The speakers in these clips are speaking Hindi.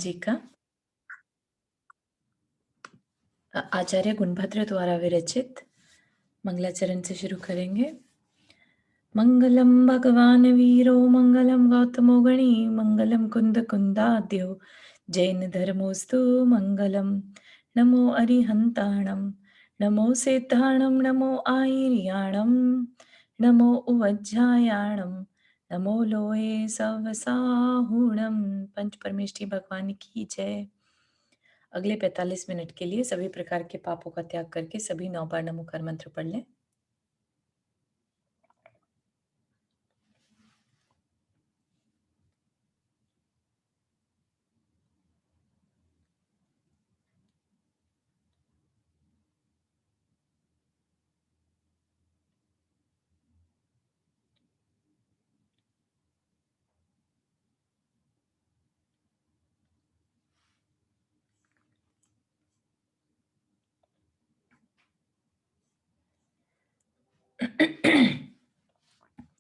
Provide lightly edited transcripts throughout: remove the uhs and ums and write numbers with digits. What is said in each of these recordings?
जी का आचार्य गुणभद्र द्वारा विरचित मंगलाचरण से शुरू करेंगे। मंगलम भगवान वीरो मंगलम गौतमो गणी मंगलम कुंद कुंदाद्यो जैन धर्मोस्तु मंगलम। नमो अरिहंताणम नमो सेताणम नमो आयर्याणम नमो उवज्जायाणम नमो लोये सवसाहुणम। पंच परमेष्ठी भगवान की जय। अगले 45 मिनट के लिए सभी प्रकार के पापों का त्याग करके सभी 9 बार नमोकार मंत्र पढ़ लें।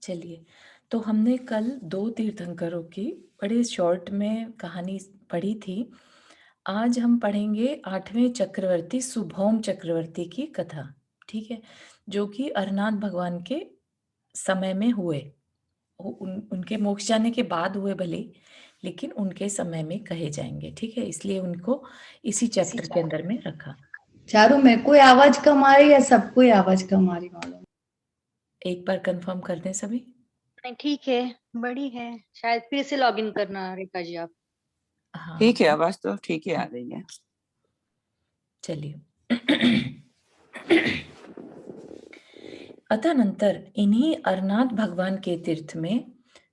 चलिए, तो हमने कल 2 तीर्थंकरों की बड़े शॉर्ट में कहानी पढ़ी थी। आज हम पढ़ेंगे 8वें चक्रवर्ती सुभौम चक्रवर्ती की कथा, ठीक है? जो कि अरनाथ भगवान के समय में हुए। उनके मोक्ष जाने के बाद हुए भले, लेकिन उनके समय में कहे जाएंगे, ठीक है? इसलिए उनको इसी चैप्टर के अंदर में रखा। चारों में कोई आवाज कम आ रही है, सबको ही आवाज कम आ रही मालूम। एक बार कंफर्म कर दें सभी। नहीं ठीक है, बड़ी है। शायद फिर से लॉगिन करना रेखा जी आप। हाँ ठीक है, आवाज तो ठीक ही आ रही है। चलिए। अतःनंतर इन्हीं अरनाथ भगवान के तीर्थ में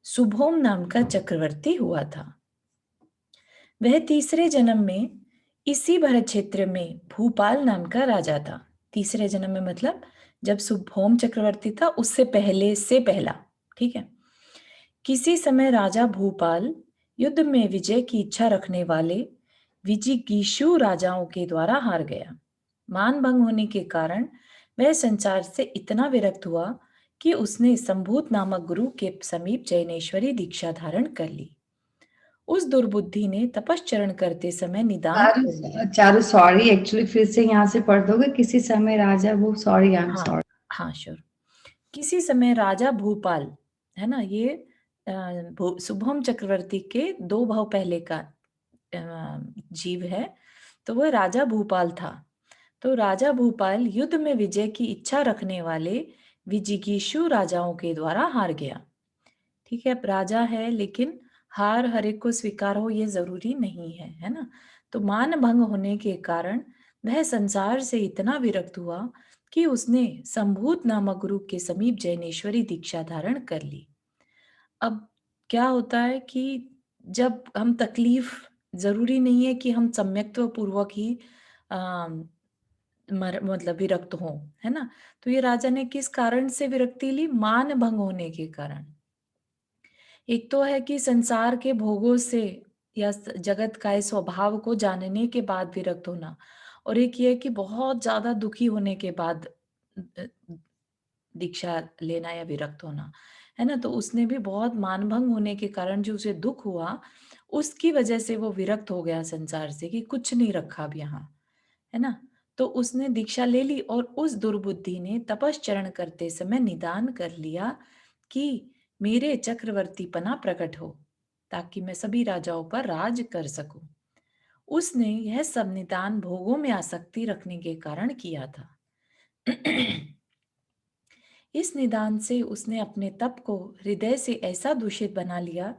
सुभौम नाम का चक्रवर्ती हुआ था। वह तीसरे जन्म में इसी भरत क्षेत्र में भूपाल नाम का राजा था। तीसरे जन्म में मतलब जब सुभौम चक्रवर्ती था उससे पहले से पहला, ठीक है? किसी समय राजा भूपाल युद्ध में विजय की इच्छा रखने वाले विजिगीषु राजाओं के द्वारा हार गया। मान भंग होने के कारण वह संसार से इतना विरक्त हुआ कि उसने संभूत नामक गुरु के समीप जैनेश्वरी दीक्षा धारण कर ली। उस दुर्बुद्धि ने तपश्चरण करते समय निदान कर लिया। चारू सॉरी, एक्चुअली फिर से यहाँ से पढ़ दोगे? किसी समय राजा वो सॉरी, आई एम सॉरी। हाँ श्योर। किसी समय राजा भूपाल, है ना, ये शुभम चक्रवर्ती के 2 भाव पहले का जीव है, तो वह राजा भूपाल था। तो राजा भूपाल युद्ध में विजय की इच्छा रखने वाले विजिगीषु राजाओं के द्वारा हार गया। ठीक है, अब राजा है लेकिन हार हर एक को स्वीकार हो ये जरूरी नहीं है ना? तो मान भंग होने के कारण वह संसार से इतना विरक्त हुआ कि उसने संभूत नामक गुरु के समीप जैनेश्वरी दीक्षा धारण कर ली। अब क्या होता है कि जब हम तकलीफ, जरूरी नहीं है कि हम सम्यक्त्व पूर्वक ही मतलब विरक्त हो, है ना? तो ये राजा ने किस कारण से विरक्ति ली? मान भंग होने के कारण। एक तो है कि संसार के भोगों से या जगत का इस स्वभाव को जानने के बाद विरक्त होना, और एक ये है कि बहुत ज्यादा दुखी होने के बाद अ, दीक्षा लेना या विरक्त होना, है ना? तो उसने भी बहुत मानभंग होने के कारण जो उसे दुख हुआ, उसकी वजह से वो विरक्त हो गया संसार से कि कुछ नहीं रखा अब यहाँ, है ना? तो उसने दीक्षा ले ली और उस दुर्बुद्धि ने तपश्चरण करते समय निदान कर लिया कि मेरे चक्रवर्तीपना प्रकट हो ताकि मैं सभी राजाओं पर राज कर सकूं। उसने यह सब निदान भोगों में आसक्ति रखने के कारण किया था। इस निदान से उसने अपने तप को हृदय से ऐसा दूषित बना लिया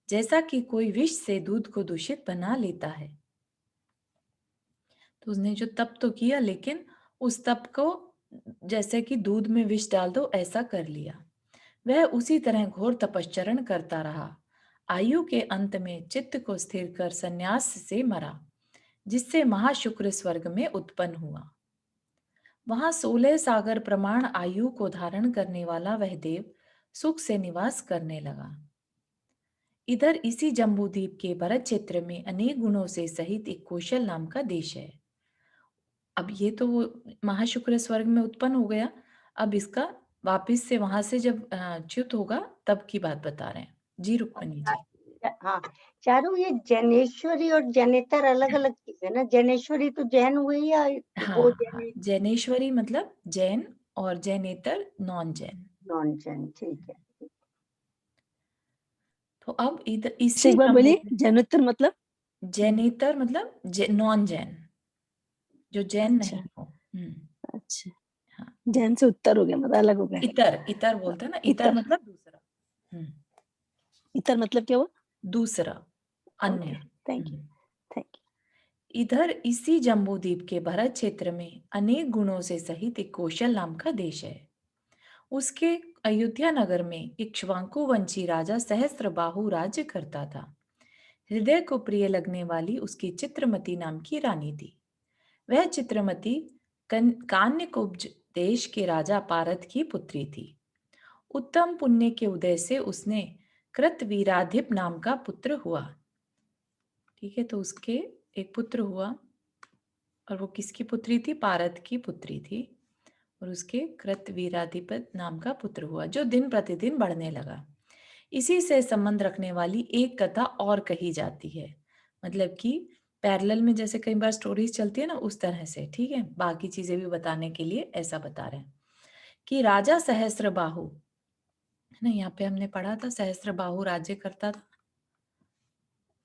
जैसा कि कोई विष से दूध को दूषित बना लेता है। तो उसने जो तप तो किया लेकिन उस तप को जैसे कि दूध में विष डाल दो ऐसा कर लिया। वह उसी तरह घोर तपश्चरण करता रहा। आयु के अंत में चित्त को स्थिर कर संन्यास से मरा, जिससे महाशुक्र स्वर्ग में उत्पन्न हुआ। वहां 16 सागर प्रमाण आयु को धारण करने वाला वह देव सुख से निवास करने लगा। इधर इसी जम्बूद्वीप के भरत क्षेत्र में अनेक गुणों से सहित एक कौशल नाम का देश है। अब ये तो वो महाशुक्र स्वर्ग में उत्पन्न हो गया, अब इसका वापिस से वहां से जब च्युत होगा तब की बात बता रहे हैं। जी रुक्मणी जी। हाँ, चारों ये जैनेश्वरी और जैनेतर अलग-अलग चीज है ना? जैनेश्वरी तो जैन हुई या वो हाँ, जैने जैनेश्वरी मतलब जैन और जैनेतर नॉन जैन। नॉन जैन, ठीक है। तो अब इधर अच्छा, इसी एक बार बोलिए, जम्बू जैनोत्तर मतलब? जैनेतर मतलब नॉन जैन, जो जैन अच्छा, नहीं हो। अच्छा। हाँ, जैन से उत्तर हो गया, मतलब अलग हो गया। इतर इतर बोलते हैं ना, इतर इतर, मतलब दूसरा। इतर मतलब क्या हुआ? दूसरा, ओके, अन्य। Thank you, thank you. इधर इसी जम्बूद्वीप के भरत क्षेत्र में अनेक गुणों से सहित एक कौशल नाम का देश है। उसके अयोध्या नगर में इक्ष्वाकु वंशी राजा सहस्त्रबाहु राज्य करता था। हृदय को प्रिय लगने वाली उसकी चित्रमती नाम की रानी थी। वह चित्रमती कान्यकुब्ज देश के राजा पारद की पुत्री थी। उत्तम पुण्य के उदय से उसने कृतवीराधिप नाम का पुत्र हुआ। ठीक है, तो उसके एक पुत्र हुआ और वो किसकी पुत्री थी? पारद की पुत्री थी। और उसके कृतवीराधिपत नाम का पुत्र हुआ, जो दिन प्रतिदिन बढ़ने लगा। इसी से संबंध रखने वाली एक कथा और कही जाती है, मतलब कि पैरेलल में जैसे कई बार स्टोरीज चलती है ना, उस तरह से। ठीक है, बाकी चीजें भी बताने के लिए ऐसा बता रहे हैं कि राजा सहस्त्रबाहु, है ना, यहाँ पे हमने पढ़ा था सहस्त्रबाहु राज्य करता था।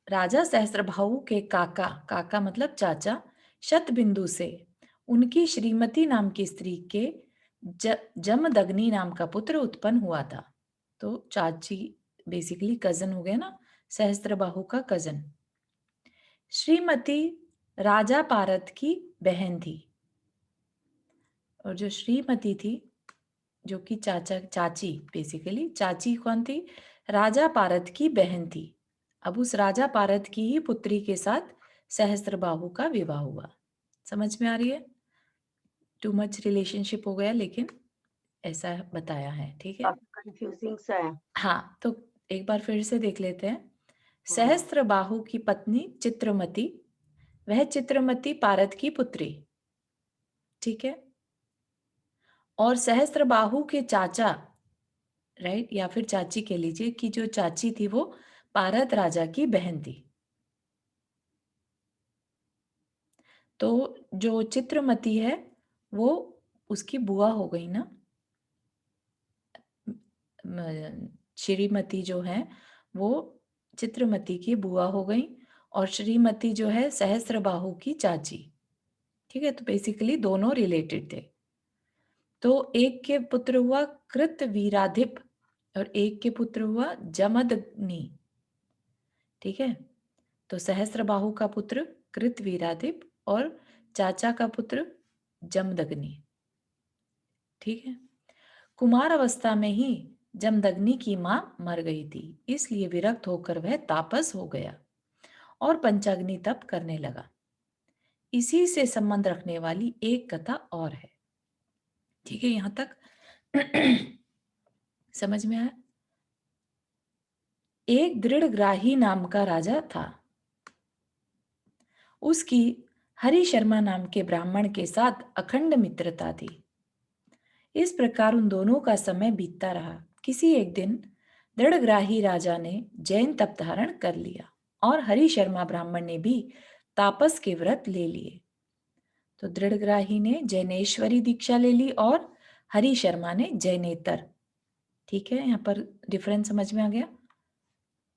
राजा सहस्त्रबाहु के काका, काका मतलब चाचा, शतबिंदु से उनकी श्रीमती नाम की स्त्री के जमदग्नि नाम का पुत्र उत्पन्न हुआ था। तो चाची बेसिकली कजन हो गया ना, सहस्त्रबाहु का कजन। श्रीमती राजा पारद की बहन थी, और जो श्रीमती थी, जो कि चाची, बेसिकली चाची कौन थी? राजा पारद की बहन थी। अब उस राजा पारद की ही पुत्री के साथ सहस्त्रबाहु का विवाह हुआ। समझ में आ रही है? टू मच रिलेशनशिप हो गया, लेकिन ऐसा बताया है। ठीक है, काफी कंफ्यूजिंग सा है। हाँ, तो एक बार फिर से देख लेते हैं। सहस्त्रबाहु की पत्नी चित्रमती, वह चित्रमती पारद की पुत्री। ठीक है, और सहस्त्रबाहु के चाचा, राइट, या फिर चाची कह लीजिए, कि जो चाची थी वो पारद राजा की बहन थी। तो जो चित्रमती है वो उसकी बुआ हो गई ना, श्रीमती जो है वो चित्रमती की बुआ हो गई, और श्रीमती जो है सहस्त्रबाहु की चाची। ठीक है, तो बेसिकली दोनों रिलेटेड थे। तो एक के पुत्र हुआ कृतवीराधिप और एक के पुत्र हुआ जमदग्नि। ठीक है, तो सहस्त्रबाहु का पुत्र कृतवीराधिप और चाचा का पुत्र जमदग्नि। ठीक है, कुमार अवस्था में ही जमदग्नि की मां मर गई थी, इसलिए विरक्त होकर वह तापस हो गया और पंचाग्नि तप करने लगा। इसी से संबंध रखने वाली एक कथा और है। ठीक है, यहां तक समझ में आया? एक दृढ़ग्राही नाम का राजा था। उसकी हरि शर्मा नाम के ब्राह्मण के साथ अखंड मित्रता थी। इस प्रकार उन दोनों का समय बीतता रहा। किसी एक दिन दृढ़ग्राही राजा ने जैन तप धारण कर लिया और हरि शर्मा ब्राह्मण ने भी तापस के व्रत ले लिए। तो दृढ़ग्राही ने जैनेश्वरी दीक्षा ले ली और हरि शर्मा ने जैनेतर। ठीक है, यहाँ पर डिफरेंस समझ में आ गया?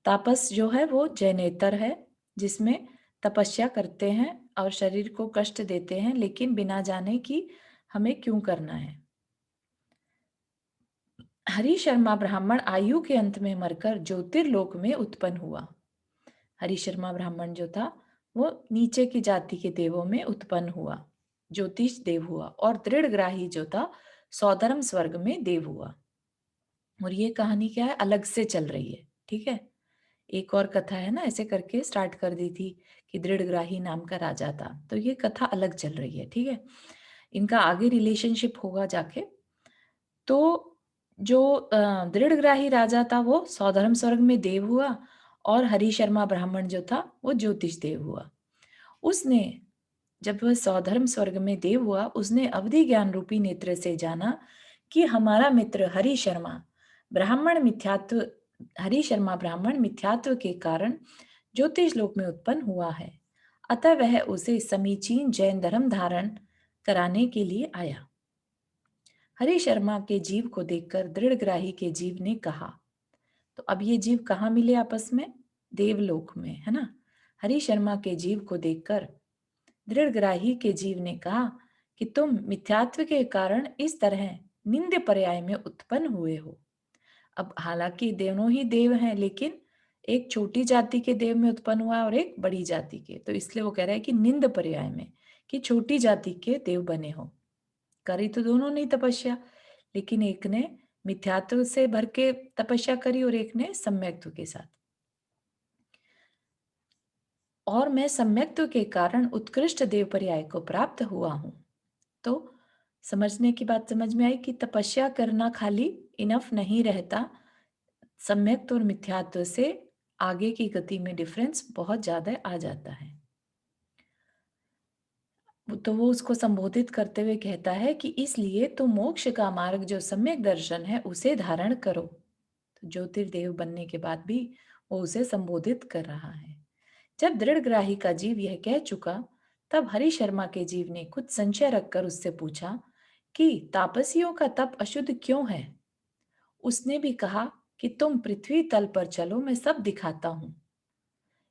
तापस जो है वो जैनेतर है, जिसमें तपस्या करते हैं और शरीर को कष्ट देते हैं, लेकिन बिना जाने कि हमें क्यों करना है। हरि शर्मा ब्राह्मण आयु के अंत में मरकर ज्योतिर्लोक में उत्पन्न हुआ। हरि शर्मा ब्राह्मण जो था वो नीचे की जाति के देवों में उत्पन्न हुआ, ज्योतिष देव हुआ, और दृढ़ग्राही जो था सौधर्म स्वर्ग में देव हुआ। और ये कहानी क्या है, अलग से चल रही है। ठीक है, एक और कथा है ना, ऐसे करके स्टार्ट कर दी थी कि दृढ़ग्राही नाम का राजा था, तो ये कथा अलग चल रही है। ठीक है, इनका आगे रिलेशनशिप होगा जाके। तो जो दृढ़ग्राही राजा था वो सौधर्म स्वर्ग में देव हुआ, और हरि शर्मा ब्राह्मण जो था वो ज्योतिष देव हुआ। उसने, जब वह सौधर्म स्वर्ग में देव हुआ, उसने अवधि ज्ञान रूपी नेत्र से जाना कि हमारा मित्र हरि शर्मा ब्राह्मण मिथ्यात्व हरि शर्मा ब्राह्मण मिथ्यात्व के कारण ज्योतिष लोक में उत्पन्न हुआ है, अतः वह उसे समीचीन जैन धर्म धारण कराने के लिए आया। हरि शर्मा के जीव को देखकर दृढ़ग्राही के जीव ने कहा, तो अब ये जीव कहाँ मिले आपस में? देवलोक में, है ना। हरि शर्मा के जीव को देखकर दृढ़ग्राही के जीव ने कहा कि तुम मिथ्यात्व के कारण इस तरह निंद पर्याय में उत्पन्न हुए हो। अब हालांकि दोनों ही देव हैं, लेकिन एक छोटी जाति के देव में उत्पन्न हुआ और एक बड़ी जाति के, तो इसलिए वो कह रहा है कि निंद पर्याय में, कि छोटी जाति के देव बने हो। करी तो दोनों ने तपस्या, लेकिन एक ने मिथ्यात्व से भर के तपस्या करी और एक ने सम्यक्त्व के साथ। और मैं सम्यक्त्व के कारण उत्कृष्ट देव पर्याय को प्राप्त हुआ हूं। तो समझने की बात समझ में आई कि तपस्या करना खाली इनफ नहीं रहता, सम्यक्त्व और मिथ्यात्व से आगे की गति में डिफरेंस बहुत ज्यादा आ जाता है। तो वो उसको संबोधित करते हुए कहता है कि इसलिए तो मोक्ष का मार्ग जो सम्यक दर्शन है उसे धारण करो। तो ज्योतिर्देव बनने के बाद भी वो उसे संबोधित कर रहा है। जब दृढ़ग्राही का जीव यह कह चुका, तब हरि शर्मा के जीव ने कुछ संशय रखकर उससे पूछा कि तापसियों का तप अशुद्ध क्यों है। उसने भी कहा कि तुम पृथ्वी तल पर चलो, मैं सब दिखाता हूं।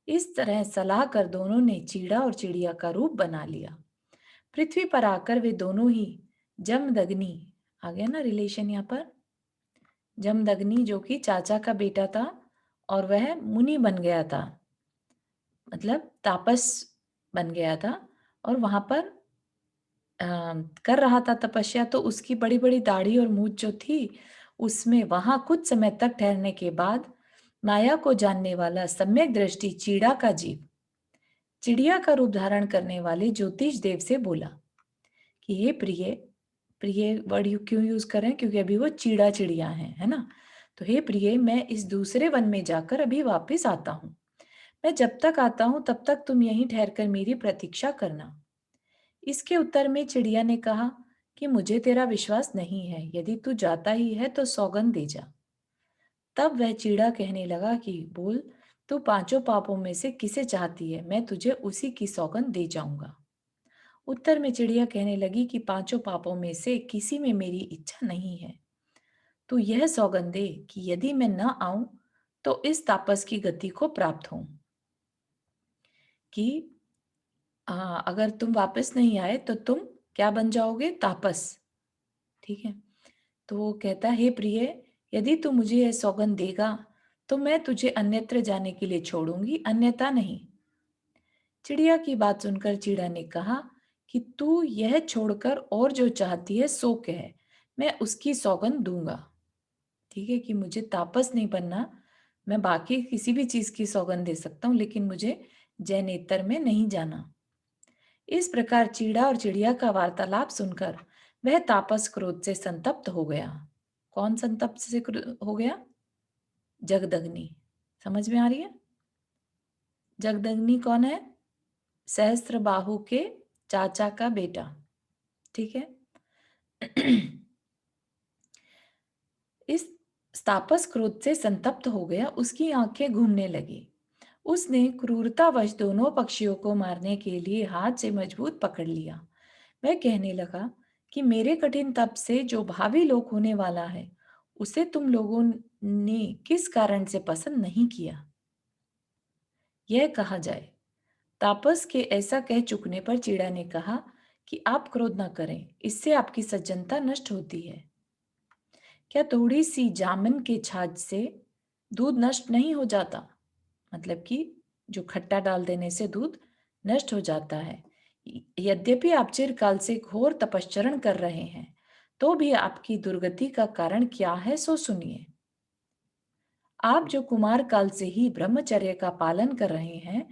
इस तरह सलाह कर दोनों ने चीड़ा और चिड़िया का रूप बना लिया। पृथ्वी पर आकर वे दोनों ही जमदग्नि, आ गया ना रिलेशन यहाँ पर, जमदग्नि जो कि चाचा का बेटा था और वह मुनि बन गया था, मतलब तापस बन गया था और वहां पर कर रहा था तपस्या। तो उसकी बड़ी बड़ी दाढ़ी और मूछ जो थी उसमें वहां कुछ समय तक ठहरने के बाद माया को जानने वाला सम्यक दृष्टि चीड़ा का जीव चिड़िया का रूप धारण करने वाले ज्योतिष देव से बोला कि हे प्रिय, प्रिय वर्ड क्यों यूज करें, क्योंकि अभी वो चीड़ा चिड़िया है ना। तो हे प्रिय, मैं इस दूसरे वन में जाकर अभी वापस आता हूँ। मैं जब तक आता हूँ तब तक तुम यहीं ठहरकर मेरी प्रतीक्षा करना। इसके उत्तर में चिड़िया ने कहा कि मुझे तेरा विश्वास नहीं है, यदि तू जाता ही है तो सौगंध दे जा। तब वह चीड़ा कहने लगा कि बोल, तू पांचों पापों में से किसे चाहती है, मैं तुझे उसी की सौगंध दे जाऊंगा। उत्तर में चिड़िया कहने लगी कि पांचों पापों में से किसी में मेरी इच्छा नहीं है। तू यह सौगंध दे कि यदि मैं न आऊं तो इस तापस की गति को प्राप्त हूं, कि अगर तुम वापस नहीं आए तो तुम क्या बन जाओगे, तापस। ठीक है। तो वो कहता है, हे प्रिय, यदि तू मुझे यह सौगंध देगा तो मैं तुझे अन्यत्र जाने के लिए छोड़ूंगी, अन्यथा नहीं। चिड़िया की बात सुनकर चीड़ा ने कहा कि तू यह छोड़कर और जो चाहती है सो कह, मैं उसकी सौगंध दूंगा। ठीक है, कि मुझे तापस नहीं बनना, मैं बाकी किसी भी चीज की सौगंध दे सकता हूँ, लेकिन मुझे जैनेतर में नहीं जाना। इस प्रकार चीड़ा और चिड़िया का वार्तालाप सुनकर वह तापस क्रोध से संतप्त हो गया। कौन संतप्त से हो गया? जगदग्नि। समझ में आ रही है? जगदग्नि कौन है? सहस्त्र बाहु के चाचा का बेटा। ठीक है। इस तापस क्रोध से संतप्त हो गया, उसकी आंखें घूमने लगी। उसने क्रूरतावश दोनों पक्षियों को मारने के लिए हाथ से मजबूत पकड़ लिया। वह कहने लगा कि मेरे कठिन तप से जो भावी लोक होने वाला है उसे तुम लोगों ने किस कारण से पसंद नहीं किया, यह कहा जाए। तापस के ऐसा कह चुकने पर चीड़ा ने कहा कि आप क्रोध न करें, इससे आपकी सज्जनता नष्ट होती है। क्या थोड़ी सी जामुन के छाछ से दूध नष्ट नहीं हो जाता? मतलब कि जो खट्टा डाल देने से दूध नष्ट हो जाता है। यद्यपि आप चिरकाल से घोर तपश्चरण कर रहे हैं, तो भी आपकी दुर्गति का कारण क्या है सो सुनिए। आप जो कुमार काल से ही ब्रह्मचर्य का पालन कर रहे हैं,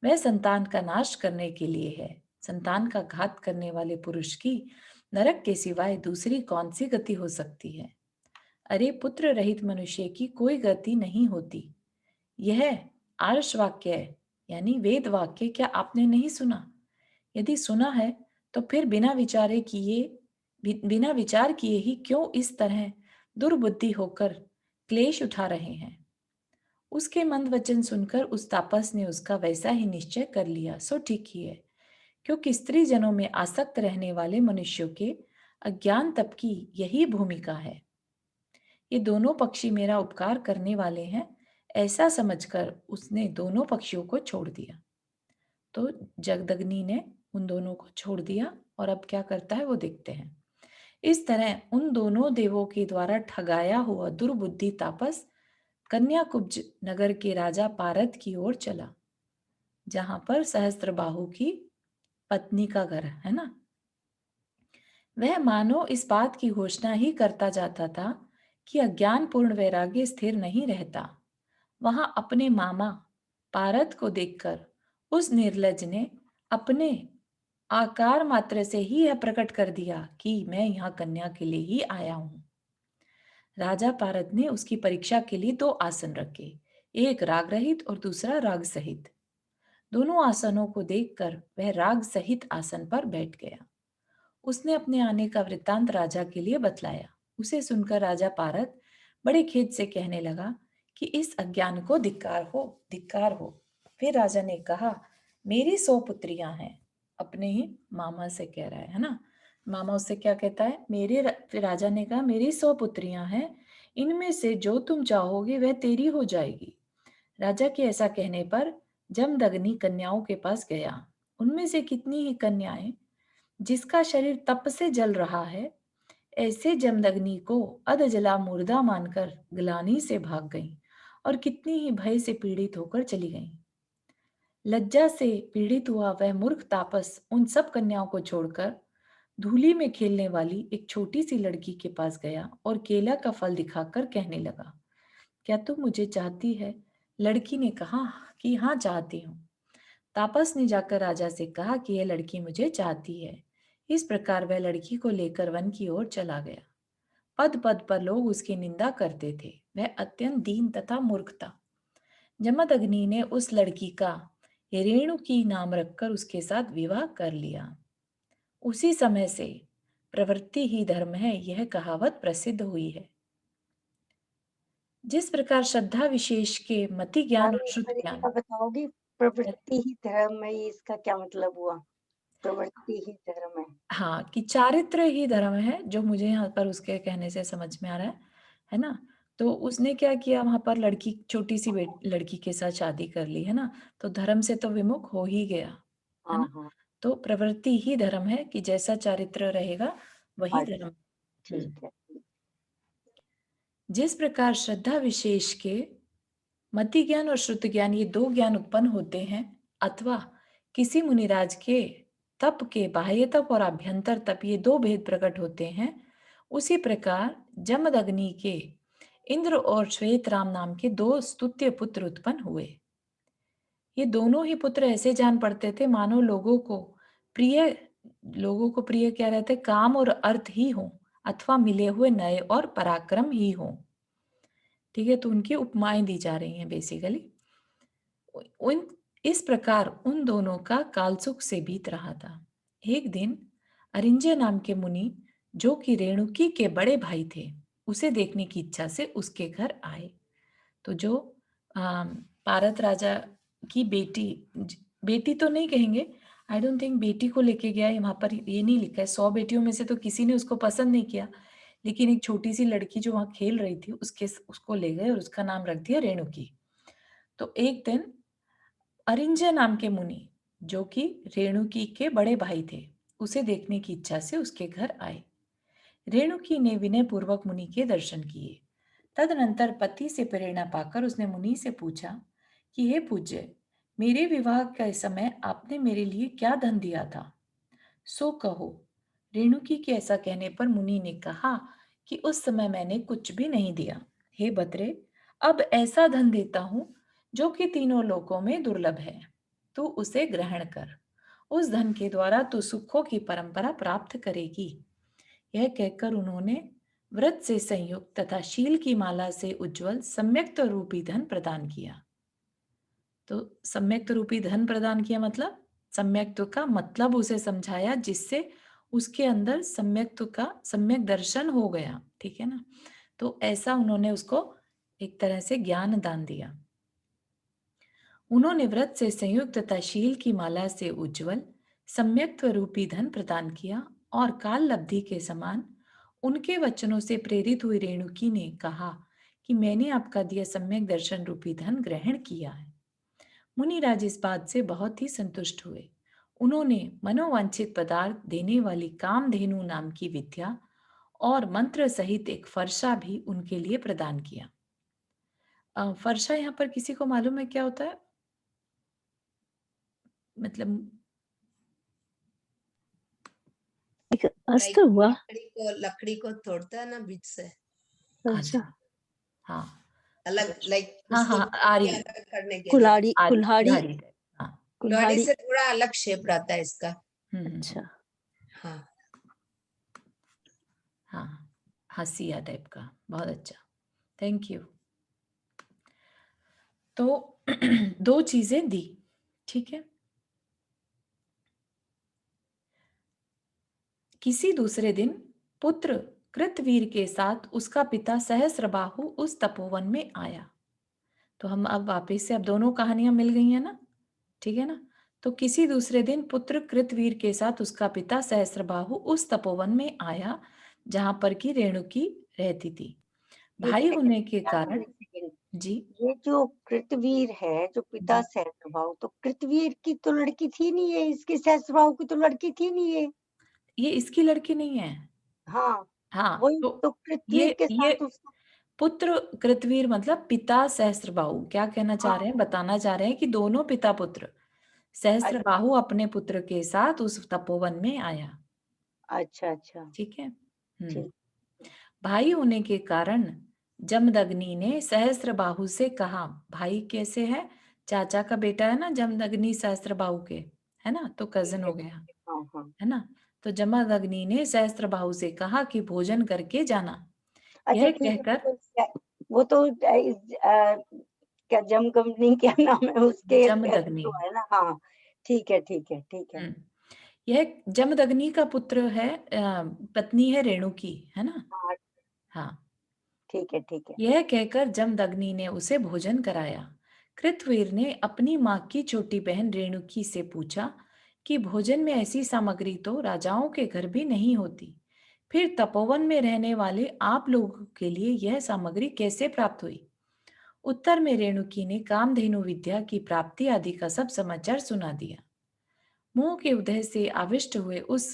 वह संतान का नाश करने के लिए है। संतान का घात करने वाले पुरुष की नरक के सिवाय दूसरी कौन सी गति हो सकती है? अरे पुत्र रहित मनुष्य की कोई गति नहीं होती। यह आर्ष वाक्य है, यानी वेद वाक्य, क्या आपने नहीं सुना? यदि सुना है तो फिर बिना विचार किए ही क्यों इस तरह दुर्बुद्धि होकर क्लेश उठा रहे हैं? उसके मंद वचन सुनकर उस तापस ने उसका वैसा ही निश्चय कर लिया। सो ठीक ही है, क्योंकि स्त्री जनों में आसक्त रहने वाले मनुष्यों के अज्ञान तप की यही भूमिका है। ये दोनों पक्षी मेरा उपकार करने वाले हैं, ऐसा समझकर उसने दोनों पक्षियों को छोड़ दिया। तो जगदग्नि ने उन दोनों को छोड़ दिया और अब क्या करता है वो देखते हैं। इस तरह उन दोनों देवों के द्वारा ठगाया हुआ दुर्बुद्धि तापस कन्याकुब्ज नगर के राजा पारद की ओर चला, जहां पर सहस्त्रबाहु की पत्नी का घर है ना। वह मानो इस बात की घोषणा ही करता जाता था कि अज्ञानपूर्ण वैराग्य स्थिर नहीं रहता। वहां अपने मामा पारद को देखकर उस निर्लज ने अपने आकार मात्र से ही यह प्रकट कर दिया कि मैं यहाँ कन्या के लिए ही आया हूँ। राजा पारद ने उसकी परीक्षा के लिए 2 आसन रखे, एक राग रहित और दूसरा राग सहित। दोनों आसनों को देखकर वह राग सहित आसन पर बैठ गया। उसने अपने आने का वृत्तांत राजा के लिए बतलाया। उसे सुनकर राजा पारद बड़े खेद से कहने लगा कि इस अज्ञान को धिक्कार हो, धिक्कार हो। फिर राजा ने कहा, मेरी 100 पुत्रियां हैं। अपने ही मामा से कह रहा है ना। मामा उससे क्या कहता है, फिर राजा ने कहा, मेरी 100 पुत्रियां हैं, इनमें से जो तुम चाहोगे वह तेरी हो जाएगी। राजा के ऐसा कहने पर जमदग्नि कन्याओं के पास गया। उनमें से कितनी ही कन्याएं जिसका शरीर तप से जल रहा है, ऐसे जमदग्नि को अधजला मुर्दा मानकर ग्लानि से भाग गईं और कितनी ही भय से पीड़ित होकर चली गईं। लज्जा से पीड़ित हुआ वह मूर्ख तापस उन सब कन्याओं को छोड़कर धूली में खेलने वाली एक छोटी सी लड़की के पास गया और केला का फल दिखाकर कहने लगा, क्या तुम मुझे चाहती है? लड़की ने कहा कि हाँ, चाहती हूँ। तापस ने जाकर राजा से कहा कि यह लड़की मुझे चाहती है। इस प्रकार वह लड़की को लेकर वन की ओर चला गया। पद पद पर लोग उसकी निंदा करते थे। वह अत्यंत दीन तथा मूर्ख था। जमदग्नि ने उस लड़की का रेणुकी नाम रखकर उसके साथ विवाह कर लिया। उसी समय से प्रवृत्ति ही धर्म है, यह कहावत प्रसिद्ध हुई है। जिस प्रकार श्रद्धा विशेष के मति ज्ञान और एक शुद्ध बार ज्ञान, इसका बताओगी, प्रवृत्ति ही धर्म है, इसका क्या मतलब हुआ? प्रवृत्ति ही धर्म है। हाँ, कि चारित्र ही धर्म है, जो मुझे यहाँ पर उसके कहने से समझ में आ रहा है ना। तो उसने क्या किया, वहां पर लड़की, छोटी सी लड़की के साथ शादी कर ली है ना, तो धर्म से तो विमुख हो ही गया है हाँ ना। हाँ, तो प्रवृत्ति ही धर्म है कि जैसा चारित्र रहेगा वही अच्छा, धर्म। ठीक है। जिस प्रकार श्रद्धा विशेष के मति ज्ञान और श्रुत ज्ञान, ये 2 ज्ञान उत्पन्न होते हैं, अथवा किसी मुनिराज के तप के बाह्य तप और आभ्यंतर तप, ये 2 भेद प्रकट होते हैं, उसी प्रकार जमदग्नि के इंद्र और श्वेत राम नाम के 2 स्तुत्य पुत्र उत्पन्न हुए। ये दोनों ही पुत्र ऐसे जान पड़ते थे मानो लोगों को प्रिय क्या रहते, काम और अर्थ ही हो, अथवा मिले हुए नए और पराक्रम ही हो। ठीक है, तो उनकी उपमाएं दी जा रही हैं बेसिकली। उन इस प्रकार उन दोनों का कालसुख से बीत रहा था। एक दिन अरिंजय नाम के मुनि, जो कि रेणुकी के बड़े भाई थे, उसे देखने की इच्छा से उसके घर आए। तो जो पारत राजा की बेटी तो नहीं कहेंगे, आई डोंट थिंक बेटी को लेके गया, वहां पर ये नहीं लिखा है। 100 बेटियों में से तो किसी ने उसको पसंद नहीं किया, लेकिन एक छोटी सी लड़की जो वहां खेल रही थी उसको ले गए और उसका नाम रख दिया रेणुकी। तो एक दिन अरिंजय नाम के मुनि, जो कि रेणुकी के बड़े भाई थे, उसे देखने की इच्छा से उसके घर आए। रेणुकी ने विनय पूर्वक मुनि के दर्शन किए। तदनंतर पति से प्रेरणा पाकर उसने मुनि से पूछा कि हे पूज्य, मेरे विवाह के समय आपने मेरे लिए क्या धन दिया था, सो कहो। रेणुकी के ऐसा कहने पर मुनि ने कहा कि उस समय मैंने कुछ भी नहीं दिया। हे बत्रे, अब ऐसा धन देता हूं जो कि तीनों लोकों में दुर्लभ है, तू उसे ग्रहण कर। उस धन के द्वारा तू सुखों की परंपरा प्राप्त करेगी। यह कहकर उन्होंने व्रत से संयुक्त तथा शील की माला से उज्जवल सम्यक्त रूपी धन प्रदान किया। तो सम्यक्त रूपी धन प्रदान किया मतलब सम्यक्त का मतलब उसे समझाया, जिससे उसके अंदर सम्यक्त का सम्यक दर्शन हो गया। ठीक है ना। तो ऐसा उन्होंने उसको एक तरह से ज्ञान दान दिया। उन्होंने व्रत से संयुक्त तथा शील की माला से उज्जवल सम्यक्त्व रूपी धन प्रदान किया और काल लब्धि के समान उनके वचनों से प्रेरित हुई रेणुकी ने कहा कि मैंने आपका दिया सम्यक दर्शन रूपी धन ग्रहण किया है। मुनिराज इस बात से बहुत ही संतुष्ट हुए। उन्होंने मनोवांछित पदार्थ देने वाली कामधेनु नाम की विद्या और मंत्र सहित एक फरसा भी उनके लिए प्रदान किया। फरसा यहाँ पर किसी को मालूम है क्या होता है? मतलब एक अस्त्र हुआ। लकड़ी को तोड़ता है ना बीच से, अच्छा, अच्छा, हाँ अलग, लाइक हाँ हाँ, आरी, अलग करने के लिए। कुल्हाड़ी आरी, कुल्हाड़ी कुल्हाड़ी type, हाँ, कुल्हाड़ी कुल्हाड़ी। से थोड़ा अलग शेप रहता है इसका। अच्छा, हाँ, हाँ, हसिया टाइप का, बहुत अच्छा, थैंक यू। तो दो चीजें दी, ठीक है। किसी दूसरे दिन पुत्र कृतवीर के साथ उसका पिता सहस्रबाहु उस तपोवन में आया। तो हम अब वापस से अब दोनों कहानियां मिल गई हैं ना, ठीक है ना। तो किसी दूसरे दिन पुत्र कृतवीर के साथ उसका पिता सहस्रबाहु उस तपोवन में आया जहां पर की रेणुकी रहती थी। भाई एक होने के सेकंड, कारण एक सेकंड। जी, ये जो कृतवीर है, जो पिता जी। सहस्त्रबाहु, तो कृतवीर की तो लड़की थी नहीं है, इसकी सहस्त्रबाहु की तो लड़की थी नहीं है। ये इसकी लड़की नहीं है। हाँ, हाँ, वही तो तो कृतवीर के ये साथ उसका। पुत्र कृतवीर मतलब पिता सहस्त्रबाहु। क्या कहना चाह रहे हैं, बताना चाह रहे हैं कि दोनों पिता पुत्र सहस्त्रबाहु अपने पुत्र के साथ उस तपोवन में आया, अच्छा अच्छा, ठीक है। ठीक। भाई होने के कारण जमदग्नि ने सहस्त्रबाहु से कहा, भाई कैसे है, चाचा का बेटा है ना जमदग्नि सहस्त्रबाहु के, है ना, तो कजन हो गया, हाँ हाँ। है ना। तो जमदग्नि ने सहस्त्रबाहु से कहा कि भोजन करके जाना। अच्छा यह ठीक है, कहकर वो तो क्या जमदग्नि क्या नाम है उसके, जमदग्नि, जो है ना। हाँ, ठीक है ठीक है ठीक है। यह जमदग्नि का पुत्र है, पत्नी है रेणुकी, है ना। हाँ, हाँ, ठीक है ठीक है। यह कहकर जमदग्नि ने उसे भोजन कराया। कृतवीर ने अपनी माँ की छोटी बहन रेणुकी से पूछा कि भोजन में ऐसी सामग्री तो राजाओं के घर भी नहीं होती, फिर तपोवन में रहने वाले आप लोगों के लिए यह सामग्री कैसे प्राप्त हुई। उत्तर में रेणुकी ने कामधेनु विद्या की प्राप्ति आदि का सब समाचार सुना दिया। मोह के उदय से आविष्ट हुए उस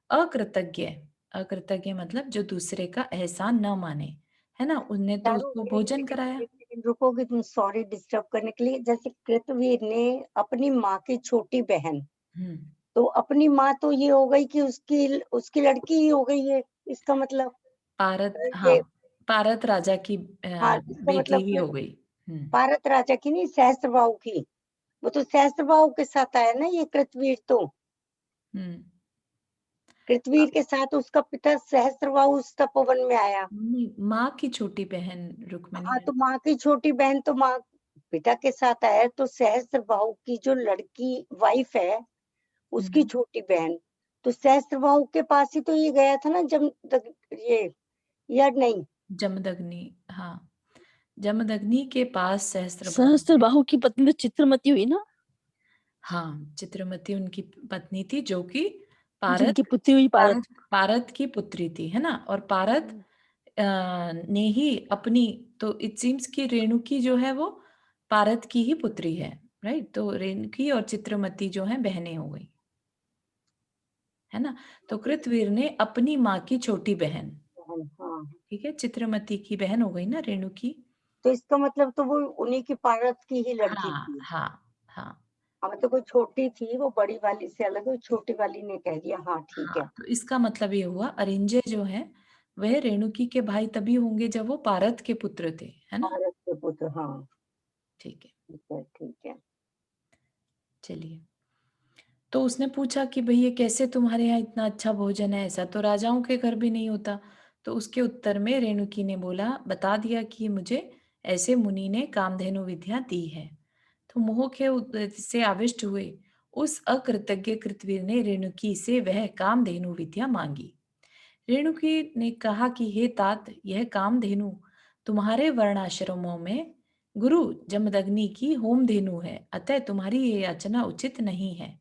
अकृतज्ञ, अकृतज्ञ मतलब जो दूसरे का एहसान न माने, है ना, उनने तो चारू, उसको एक भोजन सेकंड, कराया। एक सेकंड रुकोगे तुम? सॉरी डिस्टर्ब करने के लिए। जैसे कृतवीर ने अपनी माँ की छोटी बहन, हम्म, तो अपनी माँ तो ये हो गई कि उसकी उसकी लड़की ही हो गई है, इसका मतलब पारत, हाँ, ये। पारत राजा की हाँ, इसका बेटी मतलब ही हो गई। भारत राजा की नहीं, सहस्त्रबाहु की। वो तो सहस्त्रबाहु के साथ आया ना ये कृतवीर। तो हम्म, कृतवीर के साथ उसका पिता सहस्त्रबाहु उस तपोवन में आया। नहीं, माँ की छोटी बहन रुक्मिणी हाँ, है। तो माँ की छोटी बहन तो माँ पिता के साथ आया, तो सहस्त्रबाहु की जो लड़की वाइफ है, उसकी हम्म, छोटी बहन, तो सहस्त्रबाहु के पास ही तो ये गया था ना जब तक ये, या नहीं? जमदग्नि, हाँ, जमदग्नि के पास सहस्त्रबाहु, सहस्त्रबाहु की पत्नी तो चित्रमती हुई ना, हाँ, चित्रमती उनकी पत्नी थी जो कि पारत, जिनकी पुत्री हुई पारत। पारत की पुत्री थी, है ना। और पारत ने ही अपनी, तो इट सीम्स कि रेणुकी जो है वो पारत की ही पुत्री है, राइट। तो रेणुकी और चित्रमती जो है बहनें हो गई, है ना। तो कृतवीर ने अपनी माँ की छोटी बहन, हाँ, ठीक है, चित्रमती की बहन हो गई ना रेणुकी। तो इसका मतलब तो वो उन्हीं की पारत की ही लड़की हाँ थी। हाँ हाँ हाँ, मतलब कोई छोटी थी, वो बड़ी वाली से अलग, वो छोटी वाली ने कह दिया। हाँ, ठीक हाँ, है। तो इसका मतलब ये हुआ अरिंजे जो है वह रेणुकी के भाई तभी होंगे जब वो पारत के पुत्र थे, है ना। पारत के पुत्र, हाँ। ठीक है, ठीक है ठीक है। चलिए। तो उसने पूछा कि भई ये कैसे तुम्हारे यहाँ इतना अच्छा भोजन है, ऐसा तो राजाओं के घर भी नहीं होता। तो उसके उत्तर में रेणुकी ने बोला, बता दिया कि मुझे ऐसे मुनि ने कामधेनु विद्या दी है। तो मोह के से आविष्ट हुए उस अकृतज्ञ कृतवीर ने रेणुकी से वह कामधेनु विद्या मांगी। रेणुकी ने कहा कि हे तात, यह कामधेनु तुम्हारे वर्णाश्रमों में गुरु जमदग्नि की होमधेनु है, अतः तुम्हारी ये याचना उचित नहीं है।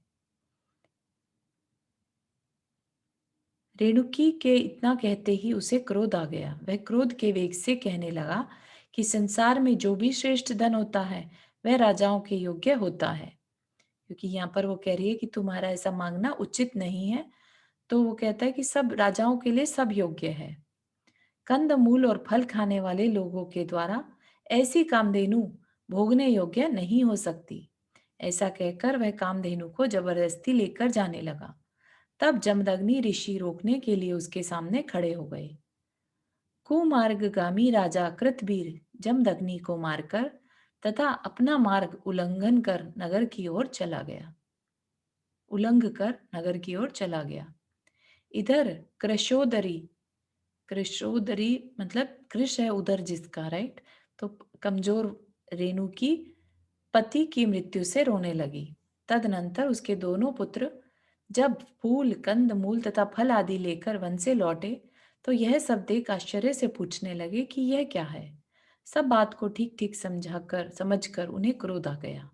रेणुकी के इतना कहते ही उसे क्रोध आ गया। वह क्रोध के वेग से कहने लगा कि संसार में जो भी श्रेष्ठ धन होता है वह राजाओं के योग्य होता है। क्योंकि यहाँ पर वो कह रही है कि तुम्हारा ऐसा मांगना उचित नहीं है, तो वो कहता है कि सब राजाओं के लिए सब योग्य है। कंद मूल और फल खाने वाले लोगों के द्वारा ऐसी कामधेनु भोगने योग्य नहीं हो सकती। ऐसा कहकर वह कामधेनु को जबरदस्ती लेकर जाने लगा। तब जमदग्नि ऋषि रोकने के लिए उसके सामने खड़े हो गए। कुमार्गगामी राजा कृतवीर जमदग्नि को मारकर तथा अपना मार्ग उल्लंघन कर नगर की ओर चला गया। इधर कृशोदरी मतलब कृष है उधर जिसका, राइट, तो कमजोर रेणुकी पति की मृत्यु से रोने लगी। तदनंतर उसके दोनों पुत्र जब फूल कंद मूल तथा फल आदि लेकर वन से लौटे तो यह सब देख आश्चर्य से पूछने लगे कि यह क्या है। सब बात को ठीक ठीक समझकर उन्हें क्रोध आ गया।